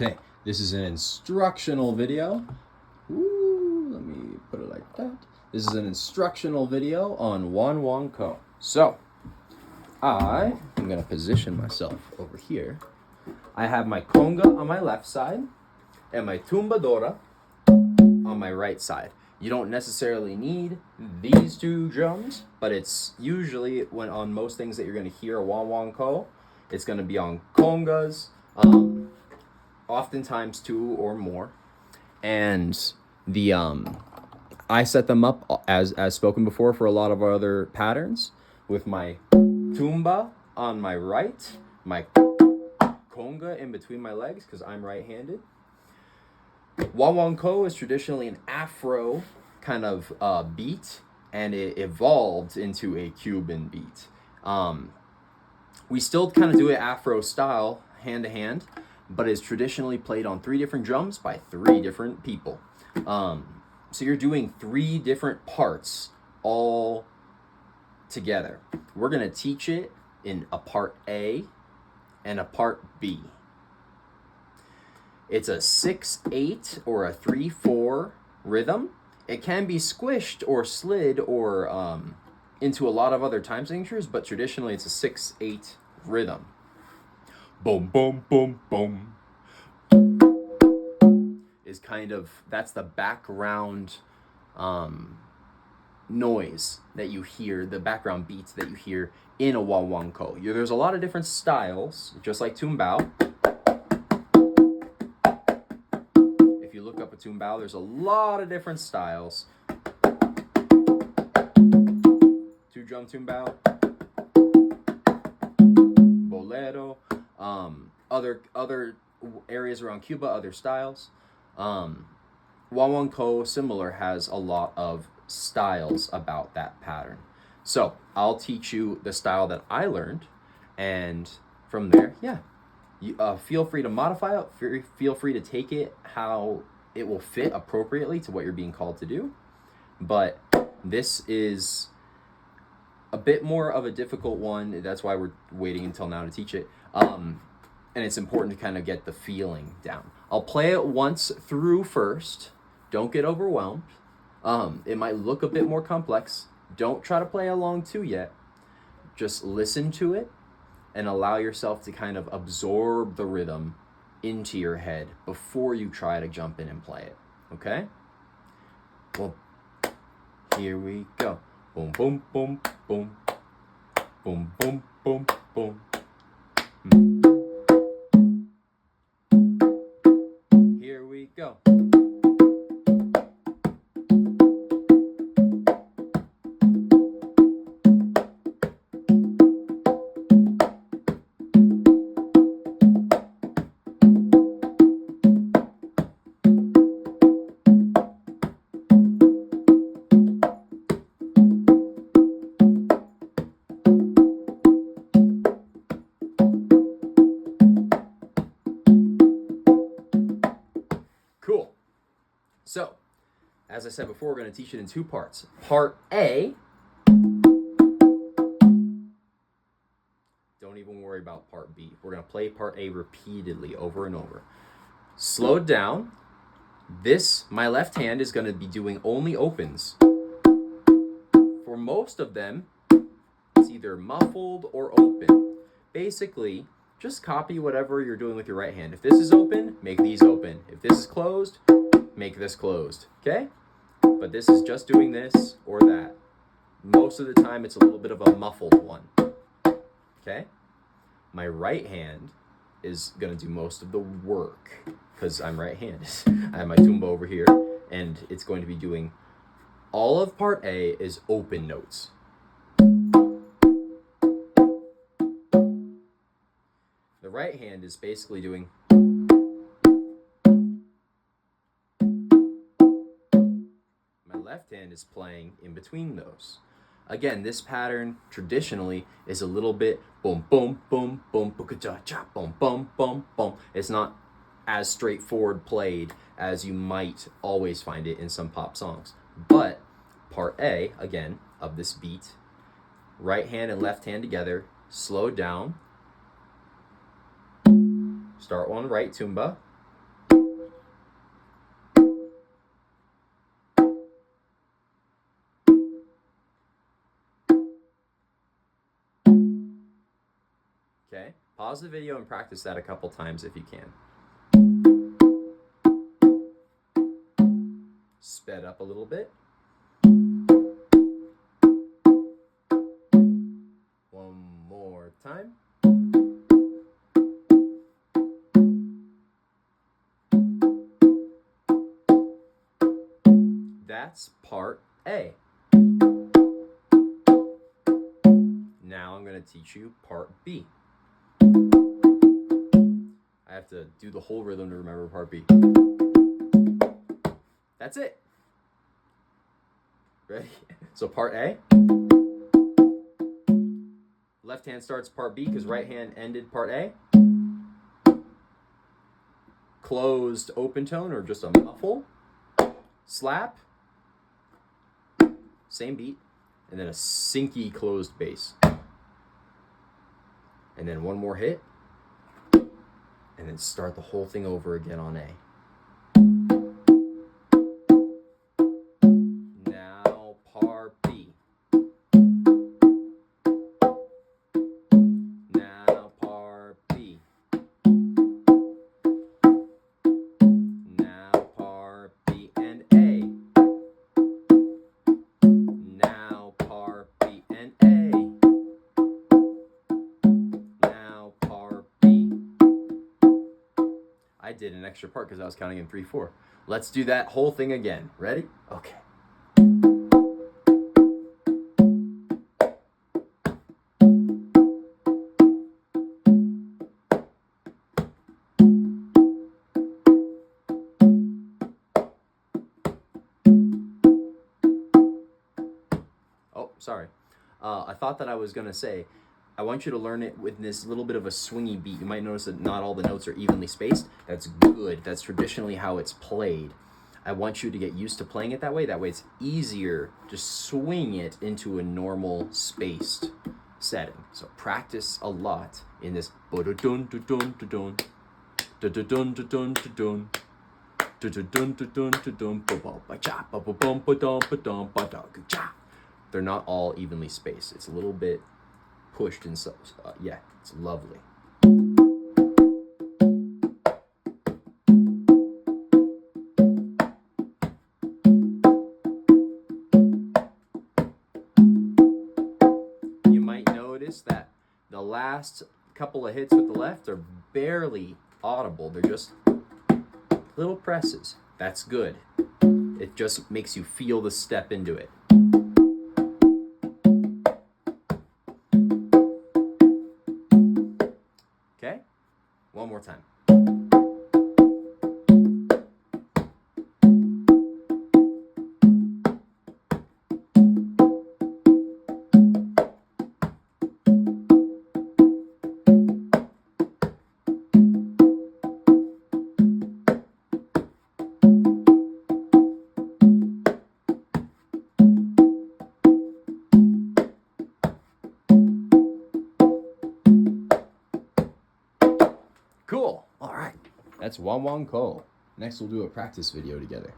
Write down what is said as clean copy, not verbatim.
Okay, this is an instructional video. Ooh, let me put it like that. This is an instructional video on Guaguancó. So, I am going to position myself over here. I have my conga on my left side and my tumbadora on my right side. You don't necessarily need these two drums, but it's usually when on most things that you're going to hear a Guaguancó, it's going to be on congas, oftentimes two or more. And the I set them up as spoken before for a lot of our other patterns with my tumba on my right, my conga in between my legs because I'm right-handed. Guaguancó is traditionally an Afro kind of beat, and it evolved into a Cuban beat. We still kind of do it Afro style, hand to hand, but it's traditionally played on 3 different drums by 3 different people. So you're doing 3 different parts all together. We're going to teach it in a part A and a part B. It's a 6/8 or a 3/4 rhythm. It can be squished or slid or into a lot of other time signatures, but traditionally it's a 6/8 rhythm. Boom, boom, boom, boom. Is kind of, that's the background noise that you hear, the background beats that you hear in a Guaguancó. There's a lot of different styles, just like tumbao. If you look up a tumbao, there's a lot of different styles. 2-drum tumbao, bolero, other areas around Cuba, other styles. Guaguancó, similar, has a lot of styles about that pattern. So I'll teach you the style that I learned, and from there, you, feel free to modify it. Feel free to take it how it will fit appropriately to what you're being called to do. But this is a bit more of a difficult one. That's why we're waiting until now to teach it. And it's important to kind of get the feeling down. I'll play it once through first. Don't get overwhelmed. It might look a bit more complex. Don't try to play along too yet. Just listen to it and allow yourself to kind of absorb the rhythm into your head before you try to jump in and play it. Okay? Well, here we go. Boom, boom, boom, boom. Boom, boom, boom, boom. Here we go. Cool. So, as I said before, we're going to teach it in 2 parts. Part A, don't even worry about part B. We're going to play part A repeatedly over and over. Slowed down. This, my left hand, is going to be doing only opens. For most of them, it's either muffled or open. Basically, just copy whatever you're doing with your right hand. If this is open, make these open. If this is closed, make this closed. Okay? But this is just doing this or that. Most of the time, it's a little bit of a muffled one. Okay? My right hand is going to do most of the work because I'm right-handed. I have my tumba over here, and it's going to be doing all of part A is open notes. The right hand is basically doing. My left hand is playing in between those. Again, this pattern traditionally is a little bit boom, boom, boom, boom, cha, boom, boom, boom, boom. It's not as straightforward played as you might always find it in some pop songs. But part A, again, of this beat, right hand and left hand together, slowed down. Start on right tumba, Pause the video and practice that a couple times if you can. Sped up a little bit. One more time. That's part A. Now I'm going to teach you part B. I have to do the whole rhythm to remember part B. That's it. Ready? So part A. Left hand starts part B because right hand ended part A. Closed open tone or just a muffle. Slap. Same beat. And then a syncy closed bass. And then one more hit. And then start the whole thing over again on A. Now part B. Now part B. Now part B and A. Now part B and A. Now part B. I did an extra part because I was counting in 3/4. Let's do that whole thing again. Ready? Okay. Oh, sorry. I thought that I was going to say, I want you to learn it with this little bit of a swingy beat. You might notice that not all the notes are evenly spaced. That's good. That's traditionally how it's played. I want you to get used to playing it that way. That way it's easier to swing it into a normal spaced setting. So practice a lot in this. They're not all evenly spaced. It's a little bit pushed and so yeah, it's lovely. You might notice that the last couple of hits with the left are barely audible. They're just little presses. That's good. It just makes you feel the step into it. Okay? One more time. Cool. All right. That's Guaguancó. Next, we'll do a practice video together.